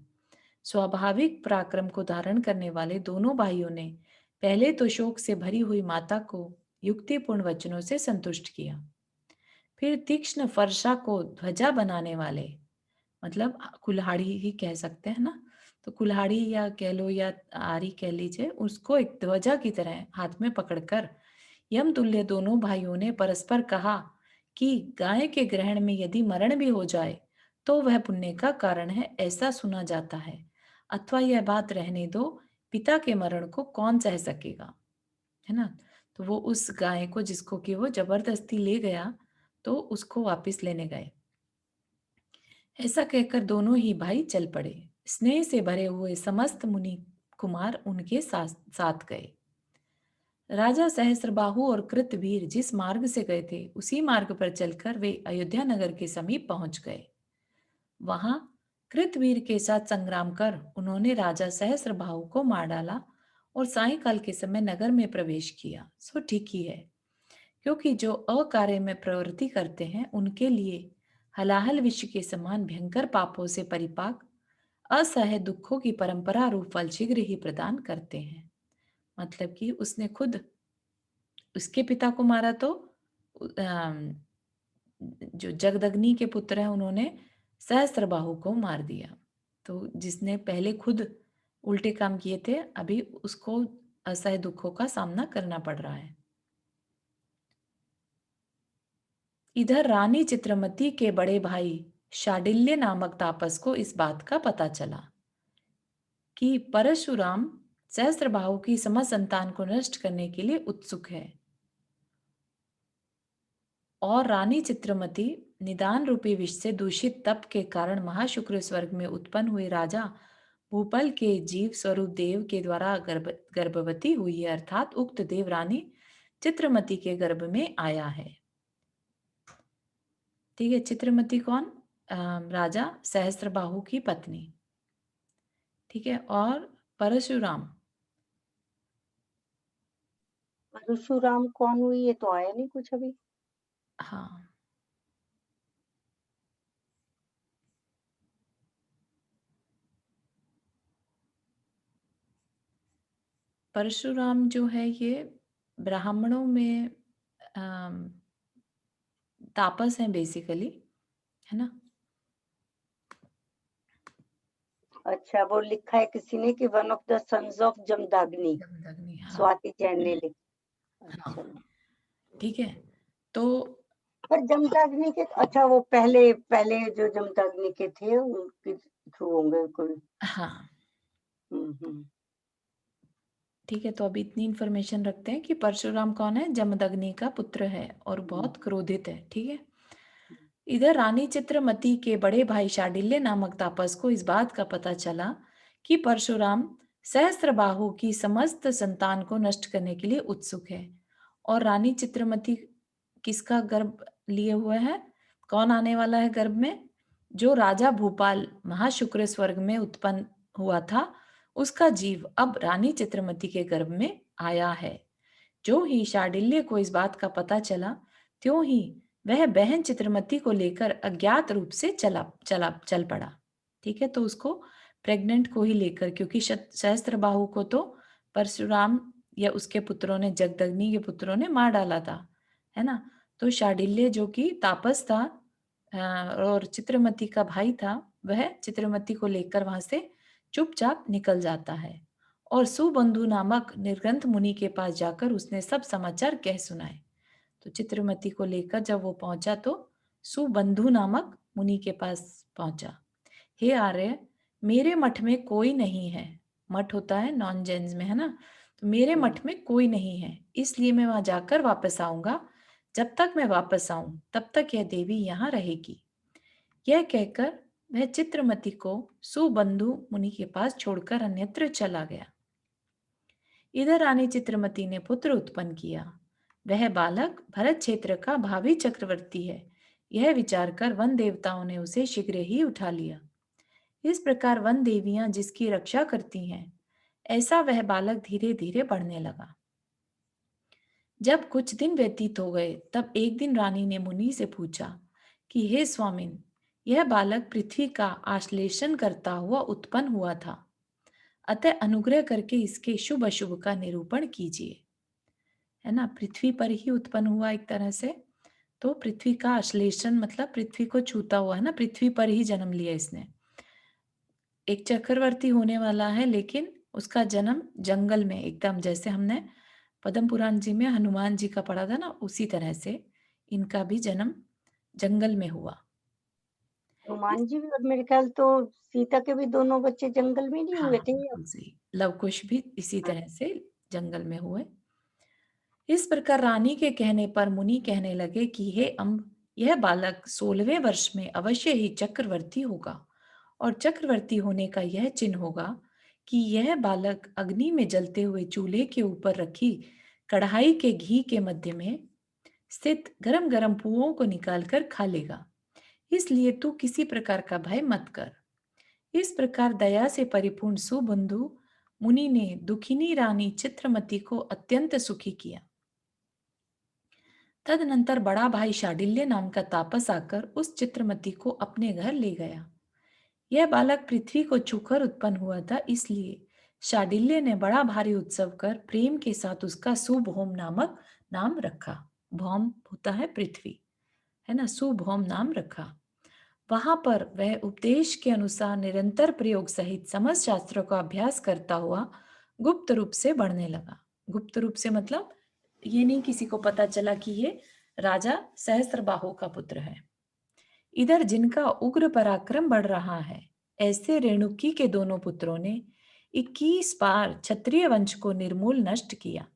स्वाभाविक पराक्रम को धारण करने वाले दोनों भाइयों ने पहले तो शोक से भरी हुई माता को युक्तिपूर्ण वचनों से संतुष्ट किया। फिर तीक्ष्ण फर्शा को ध्वजा बनाने वाले, मतलब कुल्हाड़ी ही कह सकते हैं ना, तो कुल्हाड़ी या कह लो या आरी कह लीजिए, उसको एक ध्वजा की तरह हाथ में पकड़कर यमतुल्य दोनों भाइयों ने परस्पर कहा कि गाय के ग्रहण में यदि मरण भी हो जाए तो वह पुण्य का कारण है, ऐसा सुना जाता है। अथवा यह बात रहने दो, पिता के मरण को कौन सह सकेगा, है ना। तो वो उस गाय को जिसको कि वो जबरदस्ती ले गया तो उसको वापस लेने गए। ऐसा कहकर दोनों ही भाई चल पड़े। स्नेह से भरे हुए समस्त मुनि कुमार उनके साथ गए। राजा सहस्त्रबाहु और कृतवीर जिस मार्ग से गए थे उसी मार्ग पर चलकर वे अयोध्या नगर के समीप पहुंच गए। वहां कृतवीर के साथ संग्राम कर उन्होंने राजा सहस्त्रबाहु को मार डाला और सायंकाल के समय नगर में प्रवेश किया। सो ठीक ही है, क्योंकि जो अकार्य में प्रवृत्ति करते हैं उनके लिए हलाहल विष के समान भयंकर पापों से परिपाक असह्य दुखों की परंपरा रूप फल शीघ्र ही प्रदान करते हैं। मतलब कि उसने खुद उसके पिता को मारा तो जो जगदग्नि के पुत्र हैं उन्होंने सहस्त्रबाहु को मार दिया। तो जिसने पहले खुद उल्टे काम किए थे अभी उसको असह्य दुखों का सामना करना पड़ रहा है। इधर रानी चित्रमती के बड़े भाई शाडिल्य नामक तापस को इस बात का पता चला कि परशुराम सहस्त्रबाहु की समस्त संतान को नष्ट करने के लिए उत्सुक है और रानी चित्रमती निदान रूपी विष से दूषित तप के कारण महाशुक्र स्वर्ग में उत्पन्न हुए राजा भूपल के जीव स्वरूप देव के द्वारा गर्भवती हुई है, अर्थात उक्त देव रानी चित्रमती के गर्भ में आया है। ठीक है, चित्रमती कौन? राजा सहस्त्रबाहु की पत्नी। ठीक है, और परशुराम परशुराम कौन हुई, ये तो आया नहीं कुछ अभी। हाँ, परशुराम जो है ये ब्राह्मणों में तापस हैं बेसिकली, है ना। अच्छा, वो लिखा है किसी ने कि one of the sons of Jamadagni, Jamadagni, हाँ स्वाति जैन ने लिखा। हाँ, अच्छा, ठीक है। तो पर जमदग्नि के, अच्छा वो पहले पहले जो जमदग्नि के थे उनके थ्रू होंगे कोई। हाँ हम्म। ठीक है, तो अभी इतनी इन्फॉर्मेशन रखते हैं कि परशुराम कौन है? जमदग्नि का पुत्र है और बहुत क्रोधित है। ठीक है, इधर रानी चित्रमती के बड़े भाई शाडिल्य नामक तापस को इस बात का पता चला कि परशुराम सहस्त्रबाहु की समस्त संतान को नष्ट करने के लिए उत्सुक है। और रानी चित्रमती किसका गर्भ लिए हुए है? कौन आने वाला है गर्भ में? जो राजा भूपाल महाशुक्र स्वर्ग में उत्पन्न हुआ था उसका जीव अब रानी चित्रमती के गर्भ में आया है। जो ही शाडिल्य को इस बात का पता चला त्यों ही वह बहन चित्रमती को लेकर अज्ञात रूप से चल पड़ा। ठीक है, तो उसको प्रेग्नेंट को ही लेकर, क्योंकि सहस्त्रबाहु को तो परशुराम या उसके पुत्रों ने, जगदग्नि के पुत्रों ने मार डाला था, है ना। तो शांडिल्य जो कि तापस था और चित्रमती का भाई था, वह चित्रमती को लेकर वहां से चुपचाप निकल जाता है और सुबंधु नामक निर्ग्रंथ मुनि के पास जाकर उसने सब समाचार कह सुनाए। तो चित्रमती को लेकर जब वो पहुंचा तो सुबंधु नामक मुनि के पास पहुंचा। हे आर्य, मेरे मठ में कोई नहीं है। मठ होता है नॉन जेन्स में, है ना। तो मेरे मठ में कोई नहीं है, इसलिए मैं वहां जाकर वापस आऊंगा। जब तक मैं वापस आऊं तब तक यह देवी यहाँ रहेगी। यह कहकर वह चित्रमती को सुबंधु मुनि के पास छोड़कर अन्यत्र चला गया। इधर रानी चित्रमती ने पुत्र उत्पन्न किया। वह बालक भरत क्षेत्र का भावी चक्रवर्ती है, यह विचार कर वन देवताओं ने उसे शीघ्र ही उठा लिया। इस प्रकार वन देवियां जिसकी रक्षा करती हैं, ऐसा वह बालक धीरे धीरे बढ़ने लगा। जब कुछ दिन व्यतीत हो गए तब एक दिन रानी ने मुनि से पूछा कि हे स्वामिन, यह बालक पृथ्वी का आश्लेषण करता हुआ उत्पन्न हुआ था, अतः अनुग्रह करके इसके शुभ अशुभ का निरूपण कीजिए। है ना, पृथ्वी पर ही उत्पन्न हुआ एक तरह से। तो पृथ्वी का आश्लेषण मतलब पृथ्वी को छूता हुआ, है ना, पृथ्वी पर ही जन्म लिया इसने। एक चक्रवर्ती होने वाला है, लेकिन उसका जन्म जंगल में, एकदम जैसे हमने पद्म पुराण जी में हनुमान जी का पढ़ा था ना, उसी तरह से इनका भी जन्म जंगल में हुआ। हनुमान जी भी, और मेरे ख्याल तो सीता के भी दोनों बच्चे जंगल में नहीं हुए हाँ, थे। बिल्कुल सही। लवकुश भी इसी तरह से जंगल में हुए। इस प्रकार रानी के कहने पर मुनि कहने लगे कि हे अम्ब, यह बालक 16वें वर्ष में अवश्य ही चक्रवर्ती होगा, और चक्रवर्ती होने का यह चिन्ह होगा कि यह बालक अग्नि में जलते हुए चूल्हे के ऊपर रखी कढ़ाई के घी के मध्य में स्थित गरम गरम पुओं को निकालकर खा लेगा। इसलिए तू किसी प्रकार का भय मत कर। इस प्रकार दया से परिपूर्ण सुबंधु मुनि ने दुखिनी रानी चित्रमती को अत्यंत सुखी किया। तदनंतर बड़ा भाई शांडिल्य नाम का तापस आकर उस चित्रमती को अपने घर ले गया। यह बालक पृथ्वी को छूकर उत्पन्न हुआ था, इसलिए शांडिल्य ने बड़ा भारी उत्सव कर प्रेम के साथ उसका सुभौम नामक नाम रखा। भौम होता है पृथ्वी, है ना, सुभौम नाम रखा। वहां पर वह उपदेश के अनुसार निरंतर प्रयोग सहित समस्त शास्त्रों का अभ्यास करता हुआ गुप्त रूप से बढ़ने लगा। गुप्त रूप से मतलब ये नहीं किसी को पता चला कि ये राजा सहस्त्रबाहु का पुत्र है। इधर जिनका उग्र पराक्रम बढ़ रहा है, ऐसे रेणुकी के दोनों पुत्रों ने 21 बार क्षत्रिय वंश को निर्मूल नष्ट किया।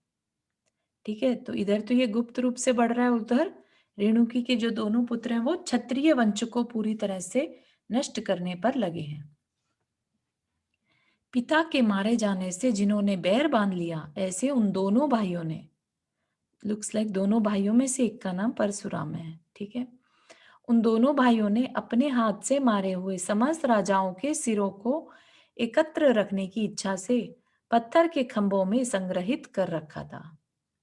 ठीक है, तो इधर तो ये गुप्त रूप से बढ़ रहा है, उधर रेणुकी के जो दोनों पुत्र हैं वो क्षत्रिय वंश को पूरी तरह से नष्ट करने पर लगे हैं। पिता के मारे जाने से जिन्होंने बैर बांध लिया, ऐसे उन दोनों भाइयों ने, लुक्स लाइक दोनों भाइयों में से एक का नाम परशुराम है। ठीक है, उन दोनों भाइयों ने अपने हाथ से मारे हुए समस्त राजाओं के सिरों को एकत्र रखने की इच्छा से पत्थर के खंभों में संग्रहित कर रखा था।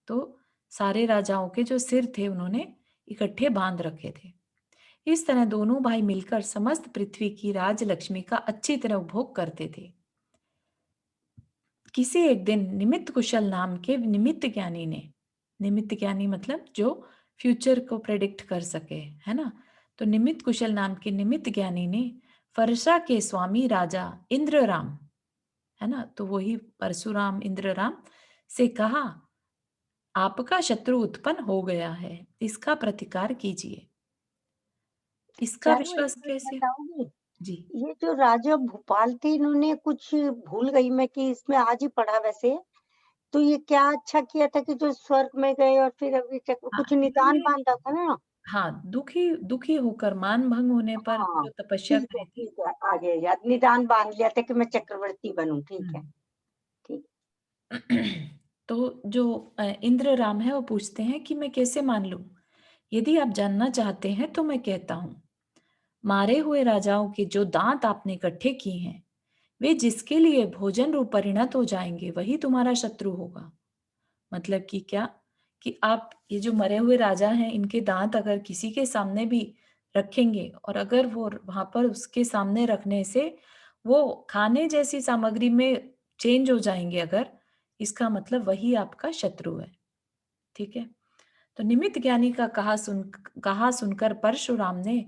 तो सारे राजाओं के जो सिर थे उन्होंने इकट्ठे बांध रखे थे। इस तरह दोनों भाई मिलकर समस्त पृथ्वी की राजलक्ष्मी का अच्छी तरह उपभोग करते थे। किसी एक दिन निमित्त कुशल नाम के निमित्त ज्ञानी ने, निमित्त ज्ञानी मतलब जो फ्यूचर को प्रेडिक्ट कर सके, है ना, तो निमित्त कुशल नाम के निमित्त ज्ञानी ने फरसा के स्वामी राजा इंद्रराम, है ना, तो वही परशुराम इंद्रराम से कहा, आपका शत्रु उत्पन्न हो गया है, इसका प्रतिकार कीजिए। इसका चारू, एक विश्वास बात कैसे? बताओगी, जी, ये जो राजा भोपाल थे, इन्होंने कुछ, भूल गई मैं कि इसमें आज ही पढ़ा वैसे, तो ये क्या अच्छा किया था कि जो स्वर्ग में गए और फिर अभी तक हाँ, कुछ निदान इन्होंने, बांधा था ना। हाँ, दुखी दुखी होकर मान भंग होने पर हाँ, जो तपस्या ठीक है, करी थी। ठीक है, आ गया याद, निदान बांध लिया था कि मैं चक्रवर्ती बनूं। ठीक है, हम्म। ठीक। तो जो इंद्रराम है वो पूछते हैं कि मैं कैसे मान लूं? यदि आप जानना चाहते हैं तो मैं कहता हूं, मारे हुए राजाओं के जो दांत आपने इकट्ठे किए हैं, वे जिसके लिए भोजन रूप परिणत हो जाएंगे वही तुम्हारा शत्रु होगा। मतलब कि क्या, कि आप ये जो मरे हुए राजा हैं, इनके दांत अगर किसी के सामने भी रखेंगे और अगर वो वहां पर उसके सामने रखने से वो खाने जैसी सामग्री में चेंज हो जाएंगे, अगर इसका मतलब वही आपका शत्रु है। ठीक है। तो निमित्त ज्ञानी का कहा सुनकर परशुराम ने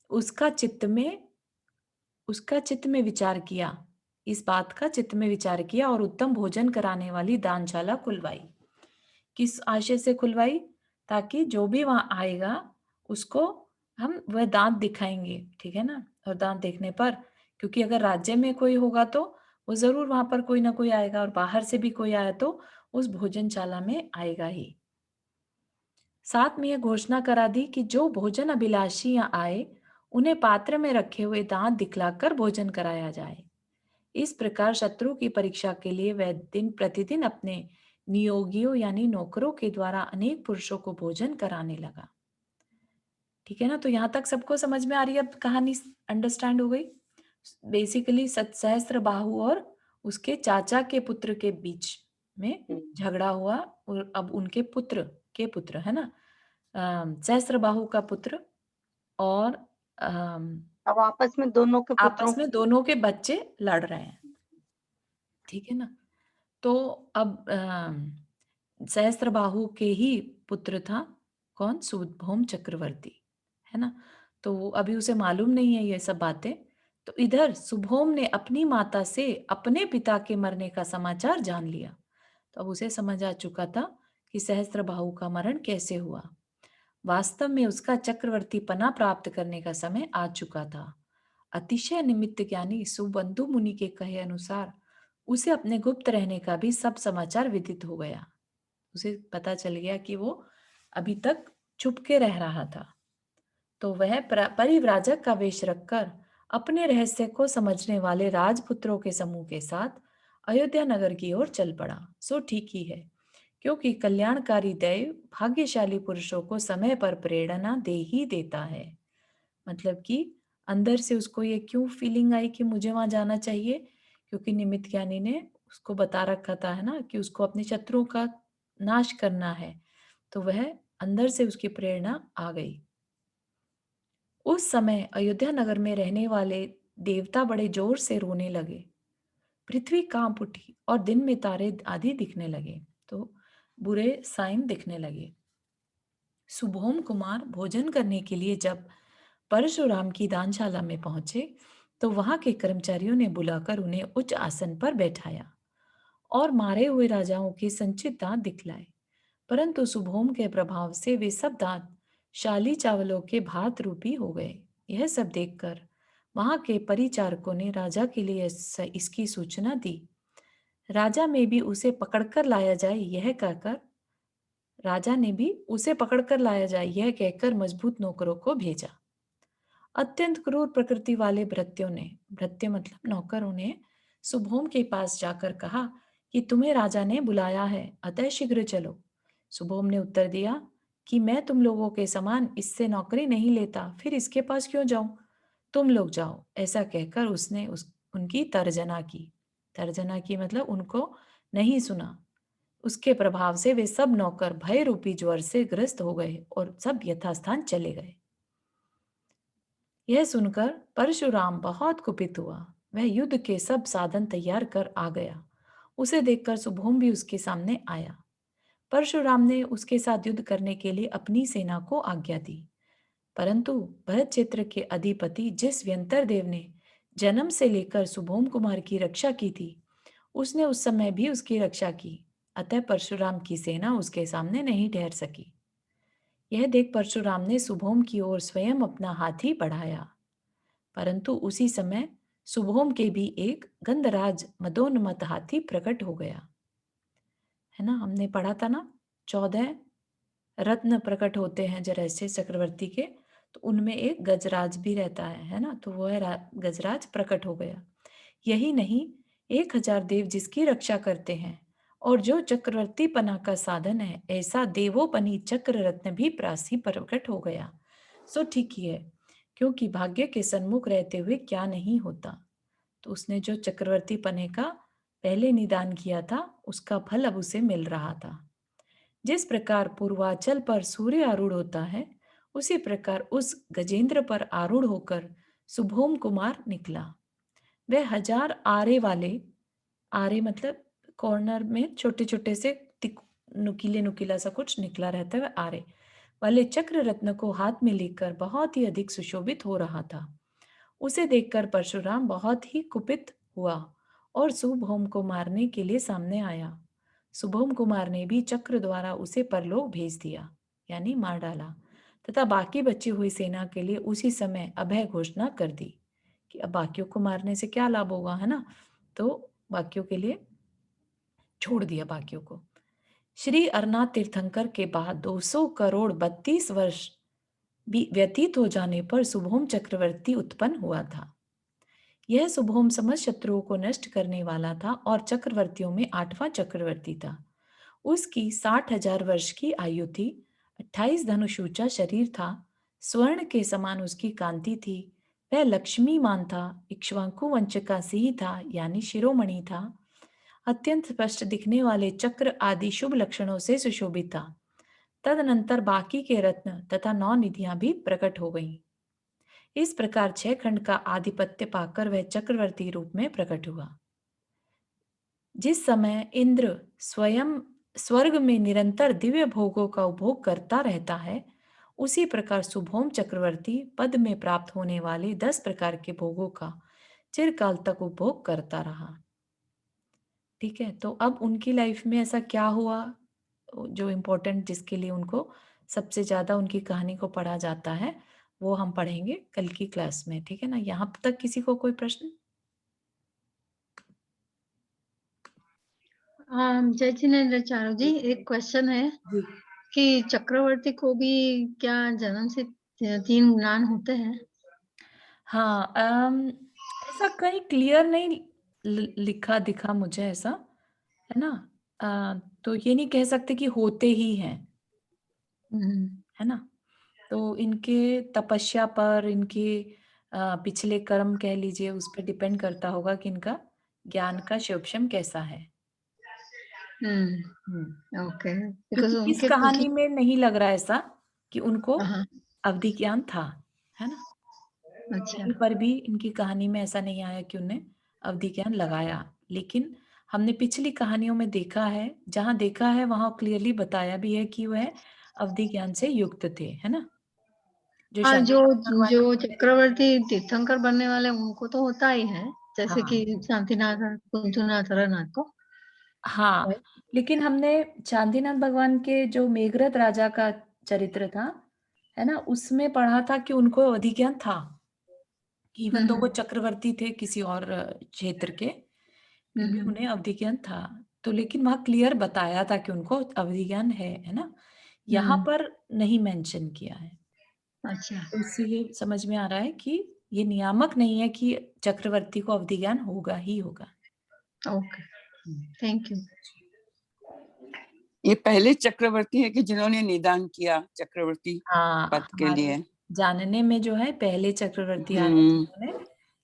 उसका चित्त में विचार किया, इस बात का चित्त में विचार किया और उत्तम भोजन कराने वाली दानशाला खुलवाई। किस आशय से खुलवाई? ताकि जो भी वहां आएगा उसको हम वह दांत दिखाएंगे, ठीक है ना। और दांत देखने पर, क्योंकि अगर राज्य में कोई होगा तो वो जरूर वहां पर कोई ना कोई आएगा, और बाहर से भी कोई आया तो उस भोजनशाला में आएगा ही। साथ में यह घोषणा करा दी कि जो भोजन अभिलाषी यहाँ आए उन्हें पात्र में रखे हुए दांत दिखलाकर भोजन कराया जाए। इस प्रकार शत्रु की परीक्षा के लिए वह दिन प्रतिदिन अपने नियोगियों यानी नौकरों के द्वारा अनेक पुरुषों को भोजन कराने लगा। ठीक है ना। तो यहाँ तक सबको समझ में आ रही है? अब कहानी अंडरस्टैंड हो गई। बेसिकली सहस्त्र बाहु और उसके चाचा के पुत्र के बीच में झगड़ा हुआ, और अब उनके पुत्र है ना, सहस्त्र बाहु का पुत्र और अब आपस में दोनों के पुत्रों आपस में दोनों के बच्चे लड़ रहे हैं। ठीक है ना। तो अब सहस्त्रबाहु के ही पुत्र था कौन? सुभौम चक्रवर्ती, है ना। तो अभी उसे मालूम नहीं है ये सब बातें। तो इधर सुभौम ने अपनी माता से अपने पिता के मरने का समाचार जान लिया। तो अब उसे समझ आ चुका था कि सहस्त्रबाहु का मरण कैसे हुआ। वास्तव में उसका चक्रवर्ती पना प्राप्त करने का समय आ चुका था। अतिशय निमित्त ज्ञानी सुबंधु मुनि के कहे अनुसार उसे अपने गुप्त रहने का भी सब समाचार विदित हो गया। उसे पता चल गया कि वो अभी तक छुप के रह रहा था। तो वह परिव्राजक का वेश रखकर अपने रहस्य को समझने वाले राजपुत्रों के समूह के साथ अयोध्या नगर की ओर चल पड़ा। सो ठीक ही है, क्योंकि कल्याणकारी दैव भाग्यशाली पुरुषों को समय पर प्रेरणा दे ही देता है। मतलब कि अंदर से उसको ये क्यों फीलिंग आई कि मुझे वहां जाना चाहिए? क्योंकि निमित्त ज्ञानी ने उसको बता रखा था, है ना, कि उसको अपने शत्रुओं का नाश करना है। तो वह अंदर से उसकी प्रेरणा आ गई। उस समय अयोध्या नगर में रहने वाले देवता बड़े जोर से रोने लगे। पृथ्वी कांप उठी और दिन में तारे आदि दिखने लगे। तो बुरे साइन दिखने लगे। सुभौम कुमार भोजन करने के लिए जब परशुराम की दानशाला में पहुंचे तो वहां के कर्मचारियों ने बुलाकर उन्हें उच्च आसन पर बैठाया और मारे हुए राजाओं के संचित दांत दिखलाए। परंतु सुभौम के प्रभाव से वे सब दांत शाली चावलों के भात रूपी हो गए। यह सब देखकर वहां के परिचारकों ने राजा के लिए इसकी सूचना दी। राजा में भी उसे पकड़कर लाया जाए यह कहकर राजा ने भी उसे पकड़कर लाया जाए यह कहकर मजबूत नौकरों को भेजा। अत्यंत क्रूर प्रकृति वाले भृत्य मतलब नौकरों ने सुभौम के पास जाकर कहा कि तुम्हें राजा ने बुलाया है, अतः शीघ्र चलो। सुभौम ने उत्तर दिया कि मैं तुम लोगों के समान इससे नौकरी नहीं लेता, फिर इसके पास क्यों जाऊं? तुम लोग जाओ। ऐसा कहकर उसने उनकी तर्जना की मतलब उनको नहीं सुना। उसके प्रभाव से वे सब नौकर भय रूपी ज्वर से ग्रस्त हो गए और सब यथास्थान चले गए। यह सुनकर परशुराम बहुत कुपित हुआ। वह युद्ध के सब साधन तैयार कर आ गया। उसे देखकर सुभौम भी उसके सामने आया। परशुराम ने उसके साथ युद्ध करने के लिए अपनी सेना को आज्ञा दी। परंतु भरत क्षेत्र के अधिपति जिस व्यंतर देव ने जन्म से लेकर सुभौम कुमार की रक्षा की थी, उसने उस समय भी उसकी रक्षा की। अतः परशुराम की सेना उसके सामने नहीं ठहर सकी। यह देख परशुराम ने सुभौम की ओर स्वयं अपना हाथी बढ़ाया, परंतु उसी समय सुभौम के भी एक गंधराज मदोन्मत्त हाथी प्रकट हो गया। है ना, हमने पढ़ा था ना 14 रत्न प्रकट होते हैं जरहस्य चक्रवर्ती के, तो उनमें एक गजराज भी रहता है ना। तो वह गजराज प्रकट हो गया। यही नहीं, 1000 देव जिसकी रक्षा करते हैं और जो चक्रवर्ती पना का साधन है, ऐसा देवोपनी चक्र रत्न भी प्रासी प्रकट हो गया। सो ठीक ही है, क्योंकि भाग्य के सन्मुख रहते हुए क्या नहीं होता। तो उसने जो चक्रवर्ती पने का पहले निदान किया था, उसका फल अब उसे मिल रहा था। जिस प्रकार पूर्वांचल पर सूर्य आरूढ़ होता है, उसी प्रकार उस गजेंद्र पर आरूढ़ होकर शुभोम कुमार निकला। वह 1000 आरे वाले, आरे मतलब कॉर्नर में छोटे छोटे से नुकीले नुकीला सा कुछ निकला रहता है, वह आरे वाले चक्र रत्न को हाथ में लेकर बहुत ही अधिक सुशोभित हो रहा था। उसे देखकर परशुराम बहुत ही कुपित हुआ और शुभोम को मारने के लिए सामने आया। शुभोम कुमार ने भी चक्र द्वारा उसे परलोक भेज दिया, यानी मार डाला, तथा बाकी बची हुई सेना के लिए उसी समय अभय घोषणा कर दी कि अब बाकियों को मारने से क्या लाभ होगा, है ना। तो बाकियों के लिए छोड़ दिया बाकियों को। श्री अरनाथ तीर्थंकर के बाद 200 करोड़ 32 वर्ष व्यतीत हो जाने पर शुभोम चक्रवर्ती उत्पन्न हुआ था। यह शुभोम समस्त शत्रुओं को नष्ट करने वाला था और चक्रवर्तियों में 8वां चक्रवर्ती था। उसकी 60,000 वर्ष की आयु थी, 28 धनुष ऊंचा शरीर था, स्वर्ण के समान उसकी कांति थी। वह लक्ष्मीमान था, इक्ष्वाकु वंश का सिंह था, यानी शिरोमणि था, अत्यंत स्पष्ट दिखने वाले चक्र आदि शुभ लक्षणों से सुशोभित था। तदनंतर बाकी के रत्न तथा 9 निधियां भी प्रकट हो गईं। इस प्रकार 6 खंड का आधिपत्य पाकर वह चक्रवर्ती रूप में प्रकट हुआ। जिस समय इंद्र स्वयं स्वर्ग में निरंतर दिव्य भोगों का उपभोग करता रहता है, उसी प्रकार शुभोम चक्रवर्ती पद में प्राप्त होने वाले 10 प्रकार के भोगों का चिरकाल तक उपभोग करता रहा। ठीक है, तो अब उनकी लाइफ में ऐसा क्या हुआ जो इम्पोर्टेंट, जिसके लिए उनको सबसे ज्यादा उनकी कहानी को पढ़ा जाता है, वो हम पढ़ेंगे कल की क्लास में। ठीक है ना। यहाँ तक किसी को कोई प्रश्न? जय जिनेन्द्र चारू जी, एक क्वेश्चन है जी। कि चक्रवर्ती को भी क्या जन्म से 3 ज्ञान होते हैं? हाँ, ऐसा कहीं क्लियर नहीं लिखा दिखा मुझे ऐसा, है ना। तो ये नहीं कह सकते कि होते ही हैं, है ना। तो इनके तपस्या पर, इनके पिछले कर्म कह लीजिए, उस पर डिपेंड करता होगा कि इनका ज्ञान का क्षोभम कैसा है। ओके, बिकॉज क्योंकि इस उनके कहानी में नहीं लग रहा ऐसा कि उनको हाँ, अवधि ज्ञान था, है ना। अच्छा, कहीं पर भी इनकी कहानी में ऐसा नहीं आया कि उन्हें अवधि ज्ञान लगाया, लेकिन हमने पिछली कहानियों में देखा है, जहां देखा है वहां क्लियरली बताया भी है कि वह अवधि ज्ञान से युक्त थे, है ना। जो हाँ, शांति भगवान जो चक्रवर्ती तीर्थंकर बनने वाले उनको तो होता ही है, जैसे हाँ कि शांतिनाथ, कुंजनाथ, हरनाथ को। हाँ, लेकिन हमने शांतिनाथ भगवान के जो मेघरथ राजा का चरित्र था, है ना, उसमें पढ़ा था कि उनको अवधि ज्ञान था, इवन दो वो चक्रवर्ती थे किसी और क्षेत्र के, फिर भी उन्हें अवधि ज्ञान था। तो लेकिन वहां क्लियर बताया था कि उनको अवधि ज्ञान है ना। यहाँ पर नहीं मेंशन किया है। अच्छा, तो इससे ये समझ में आ रहा है कि ये नियामक नहीं है कि चक्रवर्ती को अवधि ज्ञान होगा ही होगा। Okay, thank you. ये पहले चक्रवर्ती है कि जिन्होंने निदान किया चक्रवर्ती हाँ, पद के हमारे लिए। जानने में जो है पहले चक्रवर्ती आए जिन्होंने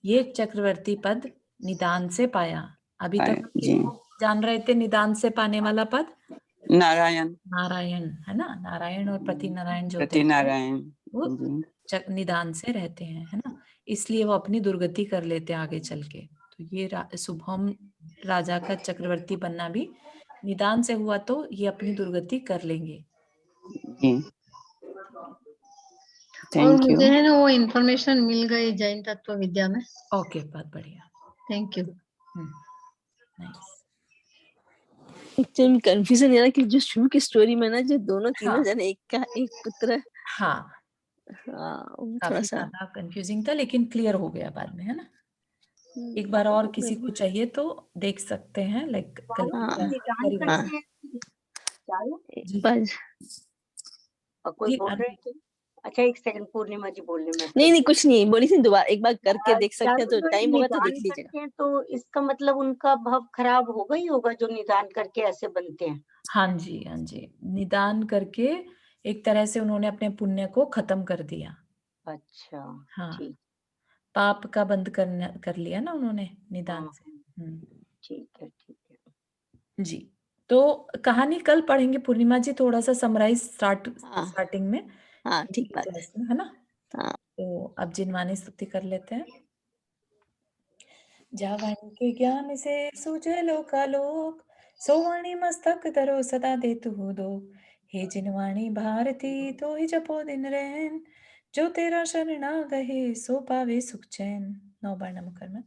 ये चक्रवर्ती पद निदान से पाया। अभी तक हम जी, किसको जान रहे थे निदान से पाने वाला पद? नारायण, नारायण, है ना। नारायण और प्रति नारायण जो होते प्रति हैं नारायण वो जी। निदान से रहते हैं, है ना। इसलिए वो अपनी दुर्गति कर लेते हैं आगे चल के। तो ये शुभम राजा का चक्रवर्ती बनना भी निदान से हुआ, तो ये अपनी दुर्गति कर लेंगे। जी, और थैंक यू। मुझे है ना वो इन्फॉर्मेशन मिल गई जैन तत्व विद्या में। ओके, बहुत बढ़िया, thank you. Nice. Actually confusion ये रहा कि जो शुरू की स्टोरी में ना जो दोनों तीनों हाँ। जने, एक का एक पुत्र, हाँ, वो थोड़ा काफी सा ज्यादा कंफ्यूजिंग था, लेकिन क्लियर हो गया बाद में, है ना। एक बार और किसी को चाहिए तो देख सकते हैं, लाइक कल की हाँ, क्लास निदान करी हुई। करके चालू जी पर और कोई जी, बोल रहे थे? अच्छा, एक सेकंड, पूर्णिमा जी बोलने में नहीं कुछ नहीं बोली थी, दोबारा एक बार करके देख सकते हैं, चालू तो जो टाइम होगा तो निदान देख लीजिएगा। करते हैं तो इसका मतलब उनका भाव खराब होगा ही होगा, जो निदान करके ऐसे बनते हैं। हाँ जी, हाँ जी, निदान करके एक तरह से उन्होंने अपने पुण्य को खत्म कर दिया। अच्छा, हाँ, ठीक। पाप का बंद कर लिया ना उन्होंने निदान हाँ, से। ठीक है, ठीक है। जी, तो कहानी कल पढ़ेंगे पूर्णिमा जी, थोड़ा सा समराइज हाँ स्टार्टिंग में हाँ ठीक बात है। क्लास में, है ना। हाँ तो अब जिनवानी स्तुति कर लेते हैं। जावन के ज्ञान से सूझे लोकालोक, सोवाणी मस्तक धरो सदा दे तू दो। हे जिनवाणी भारती तो ही जपो दिन रैन, जो तेरा शरणा गहे सो पावे सुख चैन। 9 बार नमकर में।